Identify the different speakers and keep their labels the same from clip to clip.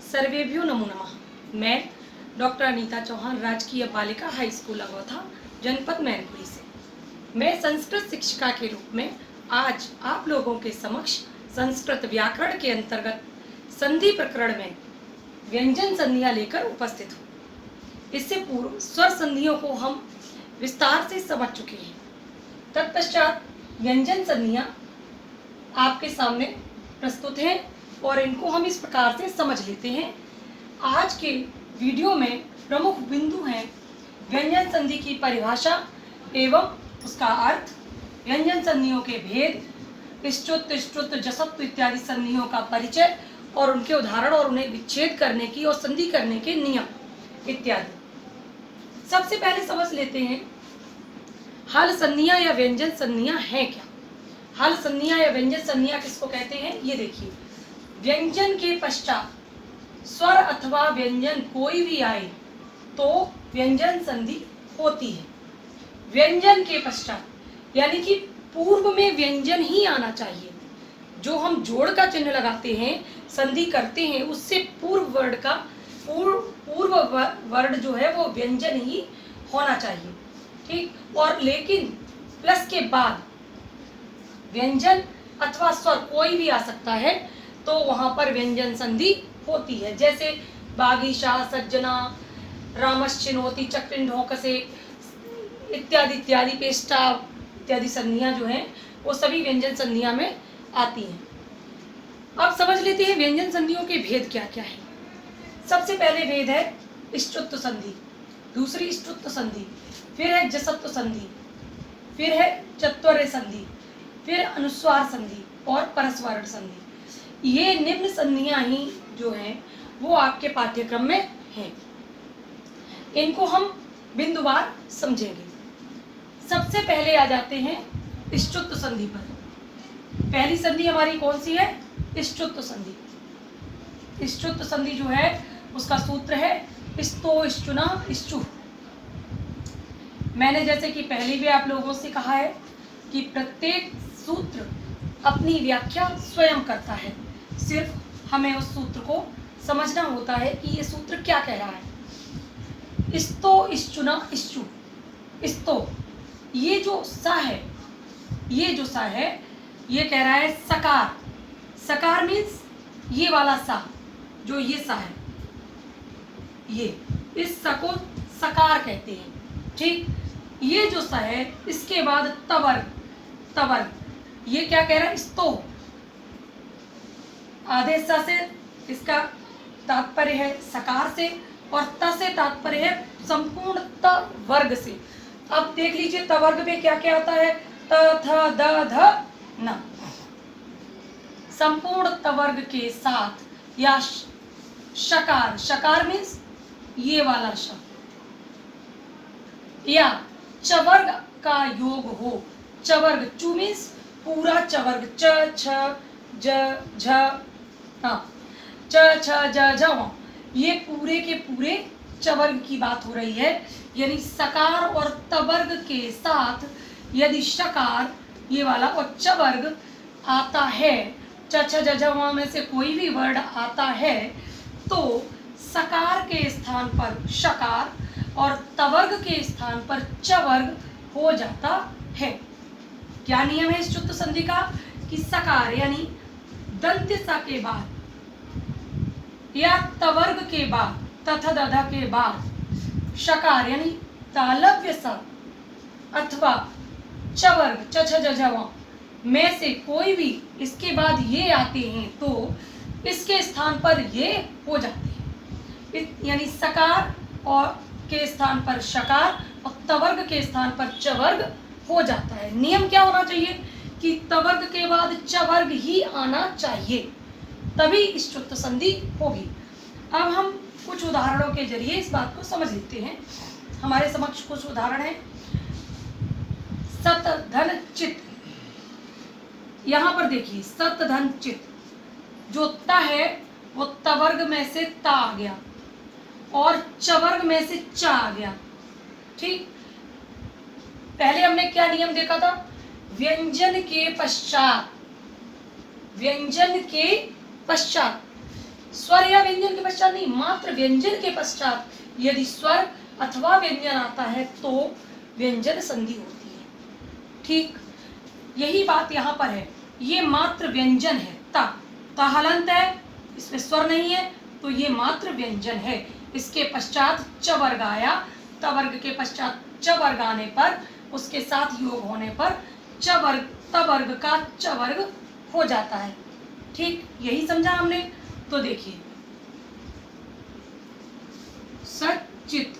Speaker 1: सर्वेभ्यो नमो नमः। मैं डॉक्टर अनीता चौहान, राजकीय बालिका हाई स्कूल अगौथा, जनपद मैनपुरी से मैं संस्कृत शिक्षिका के रूप में आज आप लोगों के समक्ष संस्कृत व्याकरण के अंतर्गत संधि प्रकरण में व्यंजन संधियां लेकर उपस्थित हूँ। इससे पूर्व स्वर संधियों को हम विस्तार से समझ चुके हैं। तत्पश्चात व्यंजन संधियां आपके सामने प्रस्तुत हैं और इनको हम इस प्रकार से समझ लेते हैं। आज के वीडियो में प्रमुख बिंदु हैं व्यंजन संधि की परिभाषा एवं उसका अर्थ, व्यंजन संधियों के भेद, इष्टुत्व, इष्टुत्व, जसत्व इत्यादि संधियों का परिचय और उनके उदाहरण और उन्हें विच्छेद करने की और संधि करने के नियम इत्यादि। सबसे पहले समझ लेते हैं हल संधियां या व्यंजन संधियां हैं क्या। हल संधियां या व्यंजन संधियां किसको कहते हैं, ये देखिए। व्यंजन के पश्चात स्वर अथवा व्यंजन कोई भी आए तो व्यंजन संधि होती है। व्यंजन के पश्चात यानी कि पूर्व में व्यंजन ही आना चाहिए। जो हम जोड़ का चिन्ह लगाते हैं, संधि करते हैं, उससे पूर्व वर्ड जो है वो व्यंजन ही होना चाहिए, ठीक। और लेकिन प्लस के बाद व्यंजन अथवा स्वर कोई भी आ सकता है तो वहां पर व्यंजन संधि होती है। जैसे बागीशा, सज्जना, रामश्चिनोति, चक्रिन ढोकसे इत्यादि इत्यादि, पेष्टा इत्यादि संधियां जो हैं वो सभी व्यंजन संधियां में आती हैं। अब समझ लेते हैं व्यंजन संधियों के भेद क्या क्या है। सबसे पहले भेद है इष्टुत्व संधि, दूसरी इष्टुत्व संधि, फिर है जसत्व संधि, फिर है चत्वर्य संधि, फिर अनुस्वार संधि और परस्वरण संधि। ये निम्न संधियां ही जो हैं वो आपके पाठ्यक्रम में हैं। इनको हम बिंदुवार समझेंगे। सबसे पहले आ जाते हैं इष्टुत्व संधि पर। पहली संधि हमारी कौन सी है, इष्टुत्व संधि। इष्टुत्व संधि जो है उसका सूत्र है इष्टो, इष्टुना, इष्टु। मैंने जैसे कि पहले भी आप लोगों से कहा है कि प्रत्येक सूत्र अपनी व्याख्या स्वयं करता है, सिर्फ हमें उस सूत्र को समझना होता है कि ये सूत्र क्या कह रहा है। इस्तो, इष्टुना, इष्टु। इस्तो, ये जो सा है, ये जो सा है ये कह रहा है सकार। सकार मीन्स ये वाला सा, जो ये सा है, ये इस सा को सकार कहते हैं, ठीक। ये जो सा है इसके बाद तवर्ग, तवर्ग ये क्या कह रहा है, स्तो। आधे सा से इसका तात्पर्य है सकार से और त से तात्पर्य है संपूर्ण त वर्ग से। अब देख लीजिए तवर्ग में क्या क्या आता है, त, थ, द, ध, न। संपूर्ण तवर्ग के साथ या शकार, शकार मीन्स ये वाला श, या चवर्ग का योग हो। चवर्ग, चू मीन्स पूरा चवर्ग, च, छ, ज, झ, च, छ, ज, झ, ये पूरे के पूरे चवर्ग की बात हो रही है। यानी सकार और तवर्ग के साथ यदि शकार ये वाला और चवर्ग आता है, च, छ, ज, झ में से कोई भी वर्ड आता है तो सकार के स्थान पर शकार और तवर्ग के स्थान पर चवर्ग हो जाता है। क्या नियम है इष्टुत्व संधि का कि सकार यानी दंत्य सा के बाद या तवर्ग के बाद, तथा दधा के बाद शकार यानी तालव्य सा अथवा चवर्ग, च, छ, ज, झ में से कोई भी इसके बाद ये आते हैं तो इसके स्थान पर ये हो जाते हैं। यानी सकार और के स्थान पर शकार और तवर्ग के स्थान पर चवर्ग हो जाता है। नियम क्या होना चाहिए कि तवर्ग के बाद चवर्ग ही आना चाहिए, तभी इष्टुत्व संधि होगी। अब हम कुछ उदाहरणों के जरिए इस बात को समझ लेते हैं। हमारे समक्ष कुछ उदाहरण हैं। सत, धन, चित। यहाँ पर देखिए सत, धन, चित, जो त है वो तवर्ग में से ता आ गया और चवर्ग में से चा आ गया, ठीक। पहले हमने क्या नियम देखा था, व्यंजन के पश्चात, व्यंजन के पश्चात स्वर या व्यंजन के पश्चात नहीं, मात्र व्यंजन के पश्चात यदि स्वर अथवा व्यंजन आता है तो व्यंजन संधि होती है। ठीक, यही बात यहाँ पर है। ये मात्र व्यंजन है, ता हलंत है, इसमें स्वर नहीं है, तो ये मात्र व्यंजन है। इसके पश्चात च वर्ग आया, त वर्ग के पश्चात च वर्ग आने पर, उसके साथ योग होने पर च वर्ग त वर्ग का च वर्ग हो जाता है। ठीक, यही समझा हमने। तो देखिए, सचित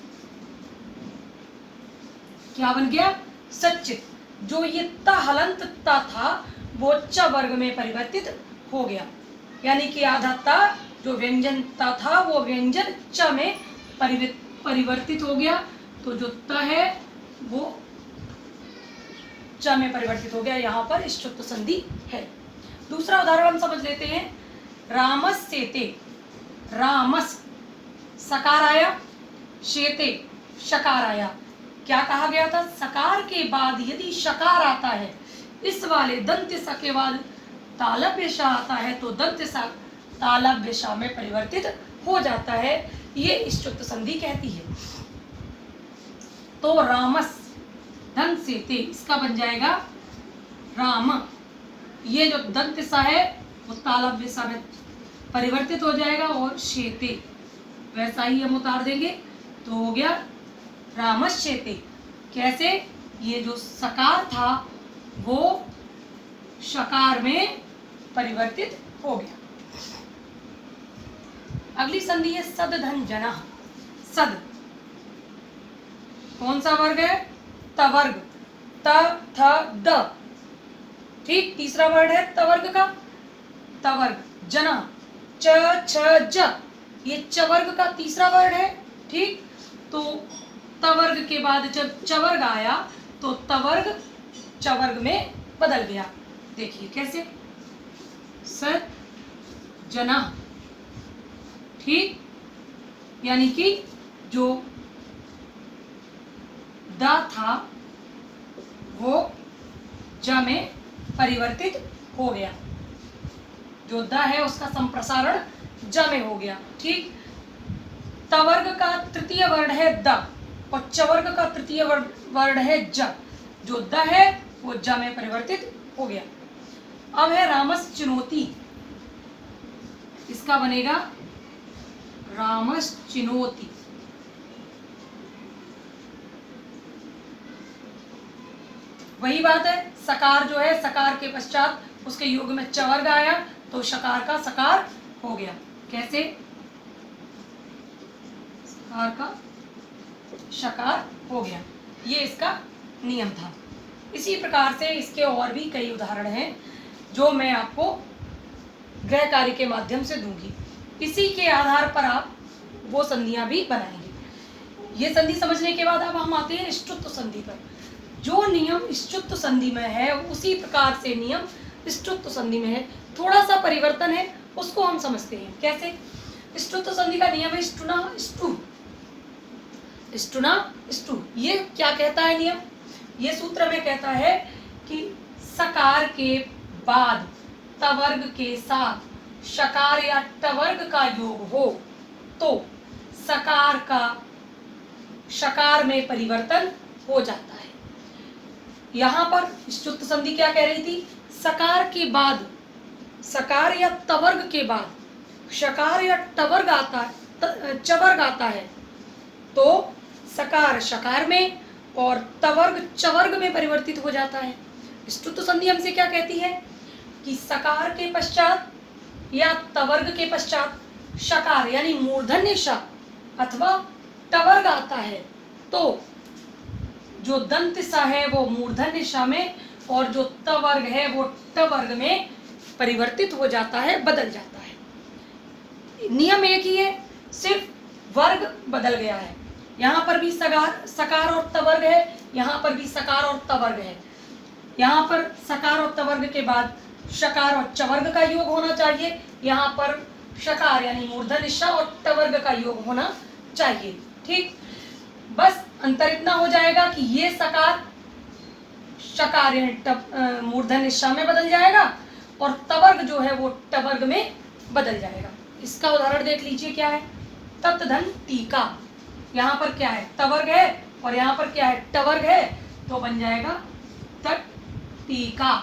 Speaker 1: क्या बन गया? सचित। जो ये त हलंत ता था वो च वर्ग में परिवर्तित हो गया, यानी कि आधा ता जो व्यंजन ता था वो व्यंजन च में परिवर्तित हो गया। तो जो त है वो च में परिवर्तित हो गया। यहाँ पर इष्टुत्व संधि है। दूसरा उदाहरण हम समझ लेते हैं। रामस सेते, रामस सकार आया, शेते शकार आया। क्या कहा गया था? सकार के बाद यदि शकार आता है, इस वाले दंत स के बाद तालव्य श आता है तो दंत स तालव्य श में परिवर्तित हो जाता है। ये इष्टुत्व संधि कहती है। तो रामस धन से ते, इसका बन जाएगा राम। ये जो दंत सा है वो तालव्य सा में परिवर्तित हो जाएगा, और शेते वैसा ही हम उतार देंगे तो हो गया रामश्चेते। कैसे? ये जो सकार था वो शकार में परिवर्तित हो गया। अगली संधि है सद धन जना। सद कौन सा वर्ग है? त वर्ग, त थ द। ठीक, तीसरा वर्ड है त वर्ग का, त वर्ग। जना च छ ज, ये च वर्ग का तीसरा वर्ड है। ठीक, तो त वर्ग के बाद जब च वर्ग आया तो त वर्ग च वर्ग में बदल गया। देखिए कैसे, स जना। ठीक, यानी कि जो द था वो ज में परिवर्तित हो गया। जो द है उसका संप्रसारण ज में हो गया। ठीक, त वर्ग का तृतीय वर्ण है द और च वर्ग का तृतीय वर्ण है ज। जो द है वो ज में परिवर्तित हो गया। अब है रामस चिनोती, इसका बनेगा रामस चिनोती। वही बात है, सकार जो है, सकार के पश्चात उसके योग में च वर्ग आया तो शकार का सकार हो गया। कैसे? सकार का शकार हो गया। ये इसका नियम था। इसी प्रकार से इसके और भी कई उदाहरण हैं जो मैं आपको गृह कार्य के माध्यम से दूंगी। इसी के आधार पर आप वो संधियां भी बनाएंगे। ये संधि समझने के बाद अब हम आते हैं इष्टुत्व संधि पर। जो नियम इष्टुत्व संधि में है उसी प्रकार से नियम इष्टुत्व संधि में है। थोड़ा सा परिवर्तन है, उसको हम समझते हैं। कैसे? इष्टुत्व संधि का नियम है इष्टुना इष्टु, इष्टुना इष्टु। ये क्या कहता है नियम? ये सूत्र में कहता है कि सकार के बाद तवर्ग के साथ शकार या टवर्ग का योग हो तो सकार का शकार में परिवर्तन हो जाता है। यहां पर इष्टुत्व संधि क्या कह रही थी? सकार के बाद, सकार या तवर्ग के बाद शकार या टवर्ग आता है, चवर्ग आता है तो सकार शकार में और तवर्ग चवर्ग में परिवर्तित हो जाता है। इष्टुत्व संधि हमसे क्या कहती है कि सकार के पश्चात या तवर्ग के पश्चात शकार यानी मूर्धन्य श अथवा टवर्ग आता है तो जो दंत सा है वो मूर्धन्य श में और जो तवर्ग है वो टवर्ग में परिवर्तित हो जाता है, बदल जाता है। नियम एक ही है, सिर्फ वर्ग बदल गया है। यहाँ पर भी सकार और तवर्ग है, यहाँ पर भी सकार और तवर्ग है। यहाँ पर सकार और तवर्ग के बाद शकार और चवर्ग का योग होना चाहिए, यहाँ पर शकार यानी मूर्धन्य श और टवर्ग का योग होना चाहिए। ठीक, बस अंतर इतना हो जाएगा कि ये सकार शकार यानी मूर्धन्य श में बदल जाएगा और तवर्ग जो है वो टवर्ग में बदल जाएगा। इसका उदाहरण देख लीजिए, क्या है, तत् धन टीका। यहाँ पर क्या है, तवर्ग है और यहाँ पर क्या है, टवर्ग है, तो बन जाएगा तट टीका।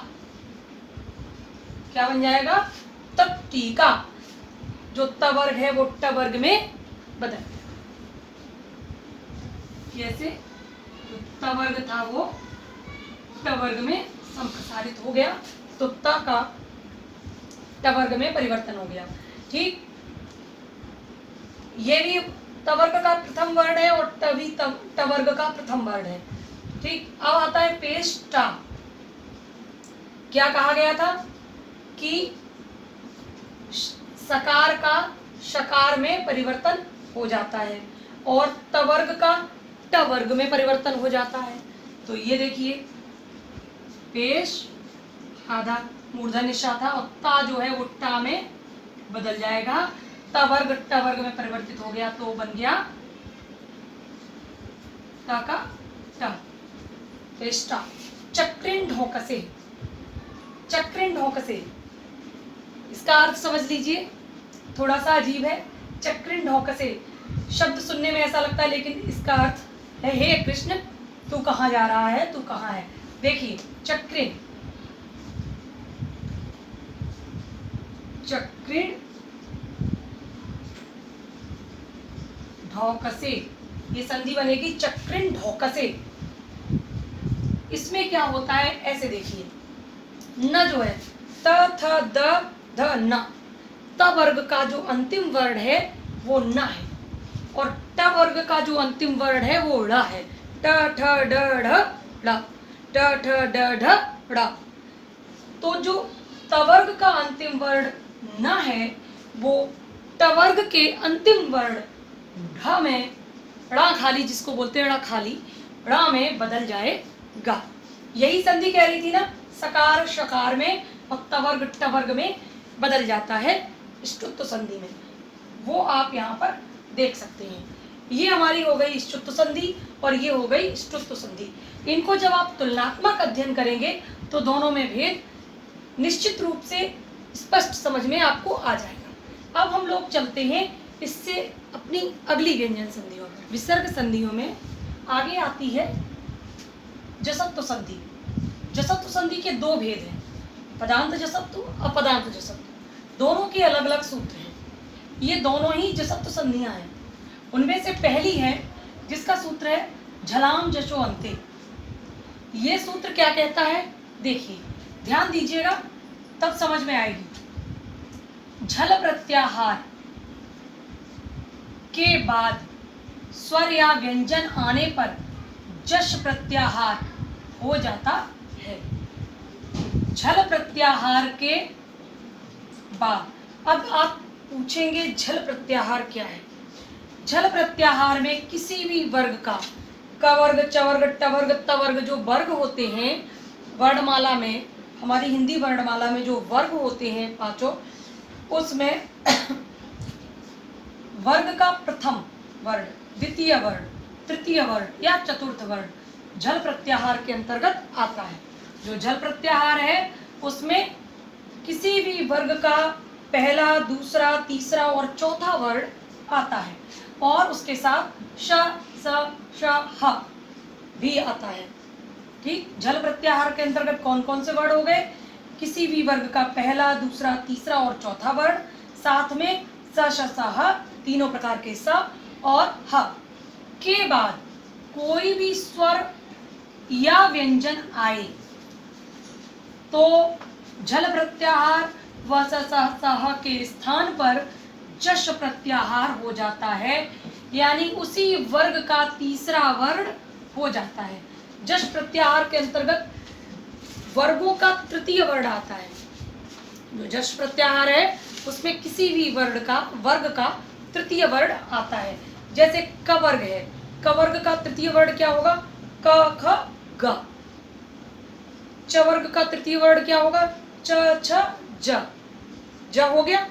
Speaker 1: क्या बन जाएगा, तट टीका। जो तवर्ग है वो टवर्ग में बदल गया। कैसे, जो तवर्ग था वो टवर्ग में संप्रसारित हो गया, तो त का टवर्ग में परिवर्तन हो गया। ठीक, ये भी तवर्ग का प्रथम वर्ण है और तभी टवर्ग का प्रथम वर्ण है। ठीक, अब आता है पेष्टा। क्या कहा गया था कि सकार का शकार में परिवर्तन हो जाता है और तवर्ग का टवर्ग में परिवर्तन हो जाता है। तो ये देखिए, पेश आधा मूर्धन्य श था और ता जो है वो टा में बदल जाएगा, तवर्ग टवर्ग में परिवर्तित हो गया, तो बन गया ता का टा, पेष्टा। चक्रिन ढोकसे, चक्रिन ढोकसे, इसका अर्थ समझ लीजिए, थोड़ा सा अजीब है। चक्रिन ढोकसे शब्द सुनने में ऐसा लगता है, लेकिन इसका अर्थ है, हे कृष्ण तू कहाँ जा रहा है, तू कहाँ है। देखिए, चक्रिन, चक्रिन ढोकसे, ये संधि बनेगी चक्रिन ढोकसे। इसमें क्या होता है, ऐसे देखिए, न जो है त थ द ध न, त वर्ग का जो अंतिम वर्ण है वो न है और ट वर्ग का जो अंतिम वर्ण है वो ड़ है। ट ठ ड ढ ड़, ट ठ ड ढ ड़। तो जो तवर्ग का अंतिम वर्ण न है वो टवर्ग के अंतिम वर्ण ढ में, ड़ा खाली जिसको बोलते हैं ड़ा खाली, ड़ा में बदल जाएगा। यही संधि कह रही थी ना, सकार शकार में और तवर्ग टवर्ग में बदल जाता है ष्टुत्व संधि में, वो आप यहाँ पर देख सकते हैं। ये हमारी हो गई ष्टुत्व संधि और ये हो गई ष्टुत्व संधि। इनको जब आप तुलनात्मक अध्ययन करेंगे तो दोनों में भेद निश्चित रूप से स्पष्ट समझ में आपको आ जाएगा। अब हम लोग चलते हैं इससे अपनी अगली व्यंजन संधियों में। विसर्ग संधियों में आगे आती है जसत्व संधि। जसत्व संधि के दो भेद हैं, पदांत जसत्व, अपदांत जसत्व। दोनों के अलग अलग सूत्र हैं। ये दोनों ही जसत्व संधियां हैं। उनमें से पहली है जिसका सूत्र है झलाम जशो अंते। ये सूत्र क्या कहता है, देखिए ध्यान दीजिएगा तब समझ में आएगी। झल प्रत्याहार के बाद स्वर या व्यंजन आने पर जश प्रत्याहार हो जाता है। झल प्रत्याहार के बाद, अब आप पूछेंगे झल प्रत्याहार क्या है। झल प्रत्याहार में किसी भी वर्ग का, कवर्ग चवर्ग टवर्ग तवर्ग जो वर्ग होते हैं वर्णमाला में, हमारी हिंदी वर्णमाला में जो वर्ग होते हैं पांचों, उसमें वर्ग का प्रथम वर्ण, द्वितीय वर्ण, तृतीय वर्ण या चतुर्थ वर्ण झल प्रत्याहार के अंतर्गत आता है। जो झल प्रत्याहार है उसमें किसी भी वर्ग का पहला, दूसरा, तीसरा और चौथा वर्ण आता है और उसके साथ श, स, श, ह भी आता है। ठीक, झल प्रत्याहार के अंतर्गत कौन कौन से वर्ण हो गए, किसी भी वर्ग का पहला, दूसरा, तीसरा और चौथा वर्ण, साथ में स, श, स, ह, तीनों प्रकार के स और ह के बाद कोई भी स्वर या व्यंजन आए तो झल प्रत्याहार व स, स, ह के स्थान पर जश प्रत्याहार हो जाता है, यानी उसी वर्ग का तीसरा वर्ण हो जाता है। जश प्रत्याहार के अंतर्गत वर्गों का तृतीय वर्ण आता है। जो जश प्रत्याहार है उसमें किसी भी वर्ग का तृतीय वर्ण आता है। जैसे क वर्ग है, क वर्ग का तृतीय वर्ण क्या होगा, क ख ग। च वर्ग का तृतीय वर्ण क्या होगा, च छ ज, ज हो गया।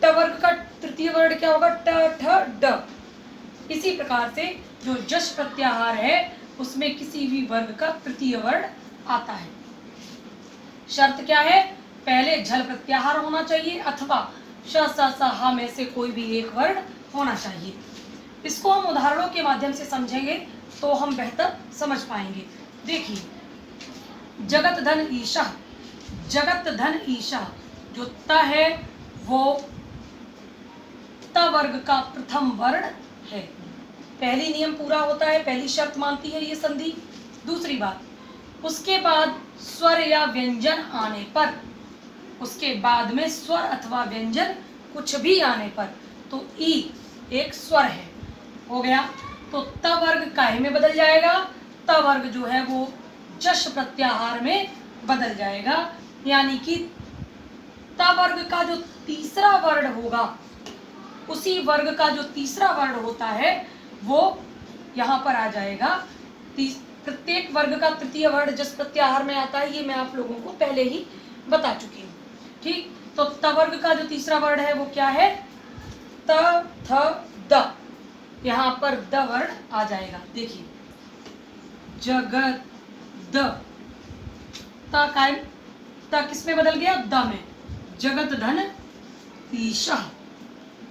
Speaker 1: ट वर्ग का तृतीय वर्ण क्या होगा, ट ठ ड। इसी प्रकार से जो जश प्रत्याहार है उसमें किसी भी वर्ग का तृतीय वर्ण आता है। शर्त क्या है, पहले झल प्रत्याहार होना चाहिए अथवा श स स ह में से कोई भी एक वर्ण होना चाहिए। इसको हम उदाहरणों के माध्यम से समझेंगे तो हम बेहतर समझ पाएंगे। देखिए, जगत धन ईशा, जगत धन ईशा, जो त है वो त वर्ग का प्रथम वर्ण है। पहली नियम पूरा होता है, पहली शर्त मानती है ये संधि। दूसरी बात, उसके बाद स्वर या व्यंजन आने पर, उसके बाद में स्वर अथवा व्यंजन कुछ भी आने पर, तो ई एक स्वर है, हो गया। तो त वर्ग काहे में बदल जाएगा? त वर्ग जो है वो जश प्रत्याहार में बदल जाएगा, यानी कि त वर्ग का जो तीसरा वर्ण होगा, उसी वर्ग का जो तीसरा वर्ण होता है वो यहाँ पर आ जाएगा। प्रत्येक वर्ग का तृतीय वर्ण जस प्रत्याहार में आता है, ये मैं आप लोगों को पहले ही बता चुकी हूँ। ठीक, तो त वर्ग का जो तीसरा वर्ण है वो क्या है? त थ द, यहाँ पर द वर्ण आ जाएगा। देखिए, जगत द, त कायम, त किस में बदल गया? द में। जगत धन ईशा,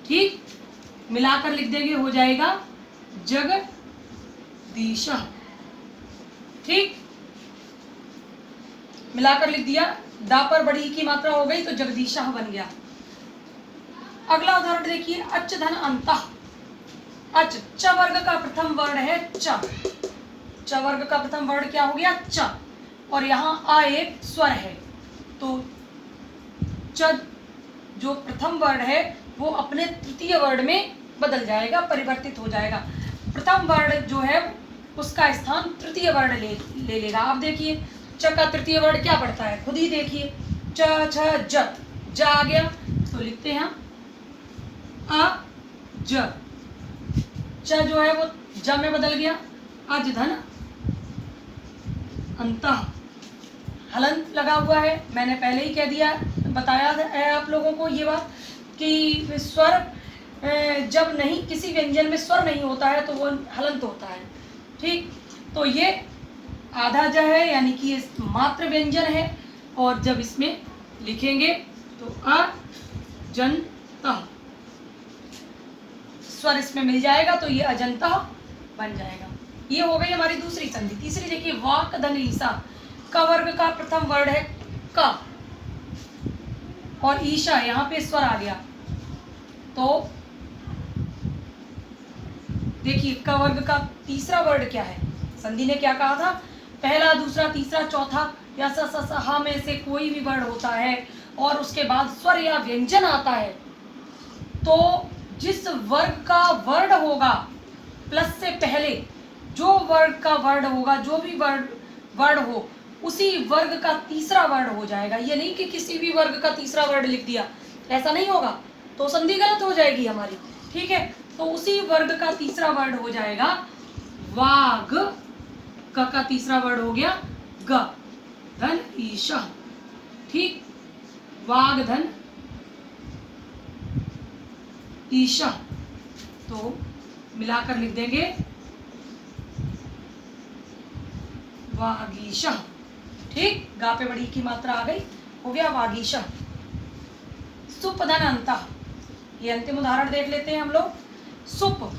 Speaker 1: ठीक, मिलाकर लिख देंगे, हो जाएगा जगदीशा। ठीक, मिलाकर लिख दिया, दा पर बड़ी की मात्रा हो गई तो जगदीशा बन गया। अगला उदाहरण देखिए, अच धन अंतः। अच, च वर्ग का प्रथम वर्ण है च, च वर्ग का प्रथम वर्ण क्या हो गया? च, और यहाँ आ एक स्वर है, तो च जो प्रथम वर्ण है वो अपने तृतीय वर्ण में बदल जाएगा, परिवर्तित हो जाएगा। प्रथम वर्ण जो है उसका स्थान तृतीय वर्ण ले लेगा। आप देखिए, च का तृतीय वर्ण क्या पड़ता है, खुद ही देखिए, च छ ज, ज आ गया, तो लिखते हैं अ ज, च जो है वो ज में बदल गया। अज धन अंतः, हलंत लगा हुआ है, मैंने पहले ही कह दिया, बताया है आप लोगों को ये बात कि स्वर जब नहीं, किसी व्यंजन में स्वर नहीं होता है तो वो हलंत होता है। ठीक, तो ये आधा ज है, यानी कि ये मात्र व्यंजन है, और जब इसमें लिखेंगे तो अजंतः, स्वर इसमें मिल जाएगा तो ये अजंतः बन जाएगा। ये हो गई हमारी दूसरी संधि। तीसरी देखिए, वाक धन ईसा, क वर्ग का प्रथम वर्ण है क, और ईशा यहाँ पे स्वर आ गया, तो देखिए क वर्ग का तीसरा वर्ण क्या है? संधि ने क्या कहा था? पहला, दूसरा, तीसरा, चौथा या स स स ह में से कोई भी वर्ण होता है और उसके बाद स्वर या व्यंजन आता है, तो जिस वर्ग का वर्ण होगा प्लस से पहले जो वर्ग का वर्ण होगा, जो भी वर्ण हो, उसी वर्ग का तीसरा वर्ण हो जाएगा। ये नहीं कि किसी भी वर्ग का तीसरा वर्ण लिख दिया, ऐसा नहीं होगा, तो संधि गलत हो जाएगी हमारी। ठीक है, तो उसी वर्ग का तीसरा वर्ण हो जाएगा वाग, क का तीसरा वर्ण हो गया ग, धन ईशा। ठीक, वाग धन ईशा, तो मिलाकर लिख देंगे वागीशा। ठीक, गा पे बड़ी की मात्रा आ गई, हो गया वागीशा। सुप धन अंतः, ये अंतिम उदाहरण देख लेते हैं हम लोग। सुप,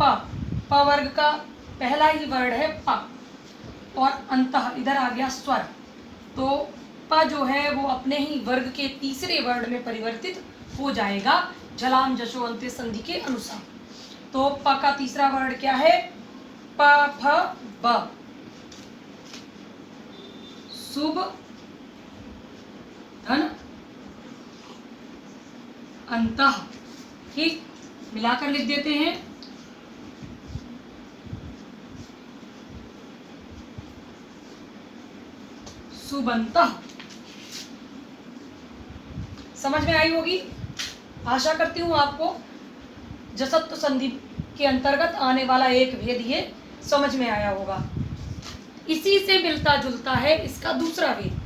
Speaker 1: प वर्ग का पहला ही वर्ण है प, और अंतः इधर आ गया स्वर, तो प जो है वो अपने ही वर्ग के तीसरे वर्ण में परिवर्तित हो जाएगा झलाम जशो अंत्य संधि के अनुसार। तो प का तीसरा वर्ण क्या है? प फ ब, शुभ धन अंतः। ठीक, मिलाकर लिख देते हैं सुबंतः। समझ में आई होगी, आशा करती हूँ आपको जसत्व संधि के अंतर्गत आने वाला एक भेद ये समझ में आया होगा। इसी से मिलता जुलता है इसका दूसरा भेद,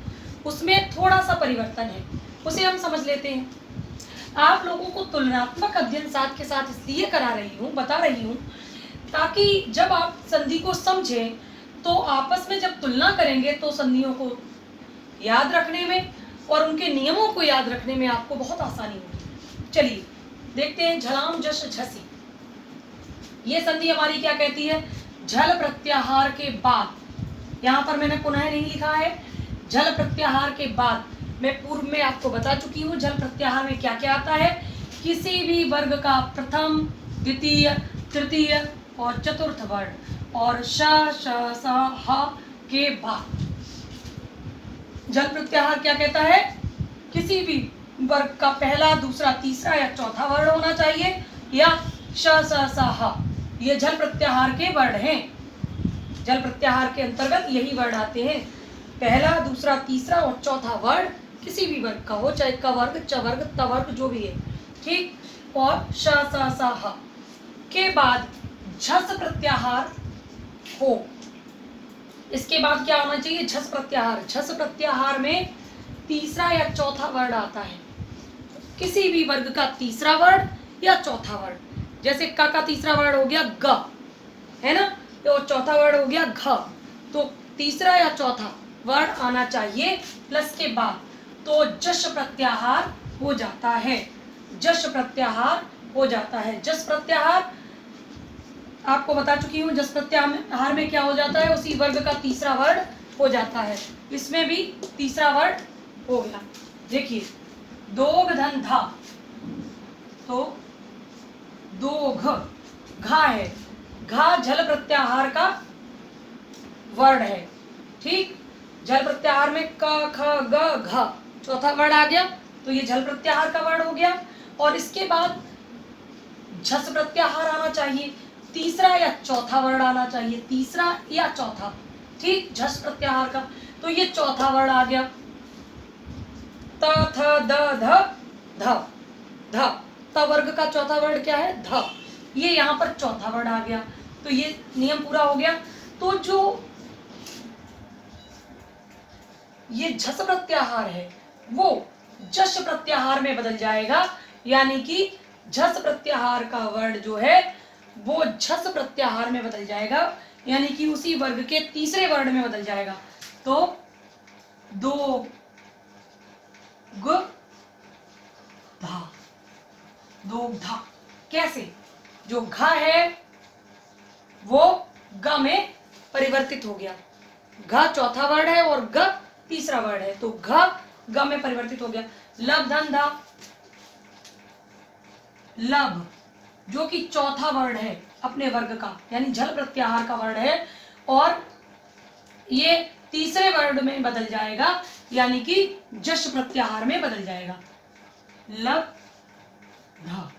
Speaker 1: उसमें थोड़ा सा परिवर्तन है, उसे हम समझ लेते हैं। आप लोगों को तुलनात्मक अध्ययन साथ के साथ इसलिए करा रही हूँ, बता रही हूँ, ताकि जब आप संधि को समझें तो आपस में जब तुलना करेंगे तो संधियों को याद रखने में और उनके नियमों को याद रखने में आपको बहुत आसानी होगी। चलिए देखते हैं झलाम जश झसी। ये संधि हमारी क्या कहती है? झल प्रत्याहार के बाद। यहाँ पर मैंने पुनः नहीं लिखा है, झल प्रत्याहार के बाद। मैं पूर्व में आपको बता चुकी हूँ झल प्रत्याहार में क्या क्या आता है। किसी भी वर्ग का प्रथम, द्वितीय, तृतीय और चतुर्थ वर्ण और श श स ह के बाद। झल प्रत्याहार क्या कहता है? किसी भी वर्ग का पहला, दूसरा, तीसरा या चौथा वर्ण होना चाहिए, या श स स ह, ये झल प्रत्याहार के वर्ण हैं। झल प्रत्याहार के अंतर्गत यही वर्ण आते हैं, पहला, दूसरा, तीसरा और चौथा वर्ण किसी भी वर्ग का हो, चाहे क वर्ग, च वर्ग, त वर्ग जो भी है, ठीक। और श स स ह के बाद झस प्रत्याहार हो। इसके बाद क्या होना चाहिए? झस प्रत्याहार। झस प्रत्याहार में तीसरा या चौथा वर्ण आता है, किसी भी वर्ग का तीसरा वर्ण या चौथा वर्ण। जैसे क का तीसरा वर्ण हो गया ग, है ना, और चौथा वर्ण हो गया घ, तो तीसरा या चौथा वर्ण आना चाहिए प्लस के बाद, तो जश प्रत्याहार हो जाता है। जश प्रत्याहार हो जाता है। जस प्रत्याहार आपको बता चुकी हूँ, जस प्रत्याहार में क्या हो जाता है? उसी वर्ग का तीसरा वर्ण हो जाता है। इसमें भी तीसरा वर्ण हो गया। देखिए दोग धन धा, तो दोघ, घा है, घा झल प्रत्याहार का वर्ण है, ठीक। झल प्रत्याहार में क ख ग घ चौथा वर्ण आ गया, तो ये झल प्रत्याहार का वर्ण हो गया। और इसके बाद झस प्रत्याहार आना चाहिए, तीसरा या चौथा वर्ण आना चाहिए, तीसरा या चौथा, ठीक, झस प्रत्याहार का। तो ये चौथा वर्ण आ गया, त थ द ध ध ध, त वर्ग का चौथा वर्ण क्या है? ध। ये यहाँ पर चौथा वर्ण आ गया, तो ये नियम पूरा हो गया। तो जो ये झस प्रत्याहार है वो जश प्रत्याहार में बदल जाएगा, यानी कि झस प्रत्याहार का वर्ण जो है वो झस प्रत्याहार में बदल जाएगा, यानी कि उसी वर्ग के तीसरे वर्ण में बदल जाएगा। तो दो ग धा, दोग्धा। कैसे? जो घ है वो ग में परिवर्तित हो गया, घ चौथा वर्ण है और ग तीसरा वर्ण है, तो घ ग में परिवर्तित हो गया। लब धन धा, लब जो कि चौथा वर्ण है अपने वर्ग का, यानी झल प्रत्याहार का वर्ण है, और ये तीसरे वर्ण में बदल जाएगा, यानी कि जश प्रत्याहार में बदल जाएगा। लब धा,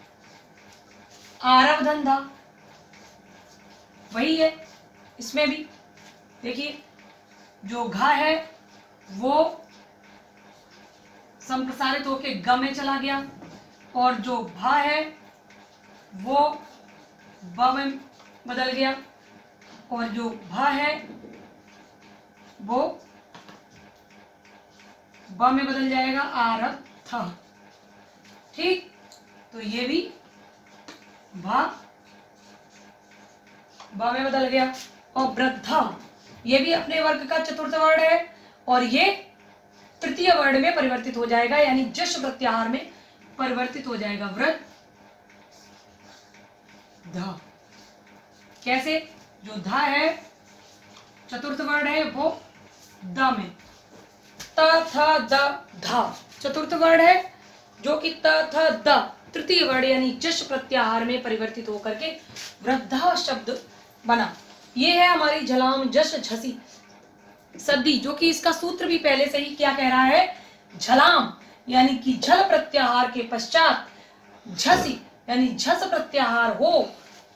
Speaker 1: आरव धन धा, वही है इसमें भी। देखिए जो घा है वो संप्रसारित होके ग में चला गया, और जो भा है वो ब में बदल गया, और जो भा है वो ब में बदल जाएगा, आरथ, ठीक। तो ये भी भा ब में बदल गया। और वृद्धा, ये भी अपने वर्ग का चतुर्थ वर्ण है, और ये तृतीय वर्ण में परिवर्तित हो जाएगा, यानी जश प्रत्याहार में परिवर्तित हो जाएगा। वृद्ध धा, कैसे? जो धा है चतुर्थ वर्ण है वो द में, त थ द धा चतुर्थ वर्ण है, जो कि त थ द तृतीय वर्ण यानी जश प्रत्याहार में परिवर्तित होकर के वृद्धा शब्द बना। ये है हमारी झलाम जश झसी संधि, जो कि इसका सूत्र भी पहले से ही क्या कह रहा है? झलाम यानी कि झल प्रत्याहार के पश्चात झसी यानी झस प्रत्याहार हो,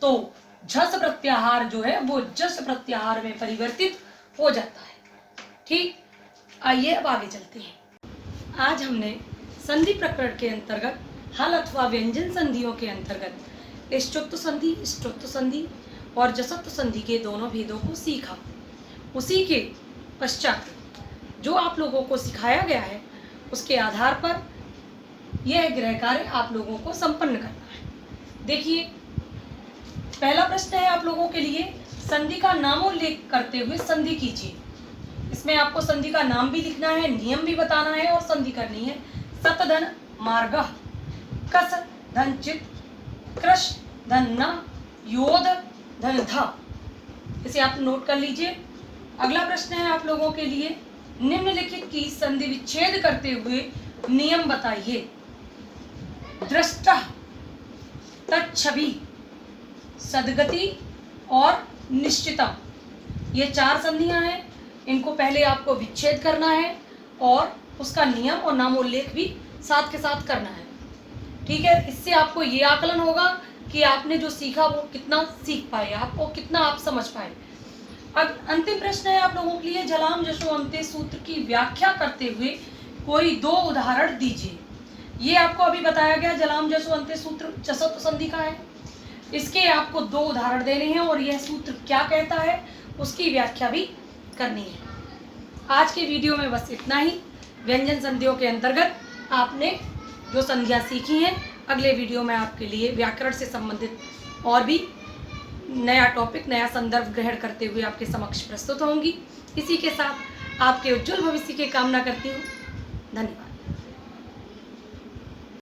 Speaker 1: तो झस प्रत्याहार जो है वो जस प्रत्याहार में परिवर्तित हो जाता है, ठीक। आइए अब आगे चलते हैं। आज हमने संधि प्रकरण के अंतर्गत हल अथवा व्यंजन संधियों के अंतर्गत इष्टुत्व संधि, इष्टुत्व संधि और जसत्व संधि के दोनों भेदों को सीखा। उसी के पश्चात जो आप लोगों को सिखाया गया है उसके आधार पर यह गृह कार्य आप लोगों को संपन्न करना है। देखिए पहला प्रश्न है आप लोगों के लिए, संधि का नामोल्लेख करते हुए संधि कीजिए। इसमें आपको संधि का नाम भी लिखना है, नियम भी बताना है और संधि करनी है। सत धन मार्गः, कस धन चित, कृश धन न, योध धन ध। इसे आप नोट कर लीजिए। अगला प्रश्न है आप लोगों के लिए, निम्नलिखित की संधि विच्छेद करते हुए नियम बताइए। दृष्टः, तच्छवि, सद्गति और निश्चितम, ये 4 संधियां हैं। इनको पहले आपको विच्छेद करना है और उसका नियम और नामोल्लेख भी साथ के साथ करना है। ठीक है, इससे आपको ये आकलन होगा कि आपने जो सीखा वो कितना सीख पाए, आपको कितना आप समझ पाए। अब अंतिम प्रश्न है आप लोगों के लिए, झलाम जशो अंते सूत्र की व्याख्या करते हुए कोई 2 उदाहरण दीजिए। ये आपको अभी बताया गया झलाम जशो अंते सूत्र जसत्व संधि का है। इसके आपको 2 उदाहरण देने हैं और यह सूत्र क्या कहता है उसकी व्याख्या भी करनी है। आज के वीडियो में बस इतना ही। व्यंजन संधियों के अंतर्गत आपने जो संधियां सीखी हैं, अगले वीडियो में आपके लिए व्याकरण से संबंधित और भी नया टॉपिक, नया संदर्भ ग्रहण करते हुए आपके समक्ष प्रस्तुत होंगी। इसी के साथ आपके उज्जवल भविष्य की कामना करती हूँ। धन्यवाद।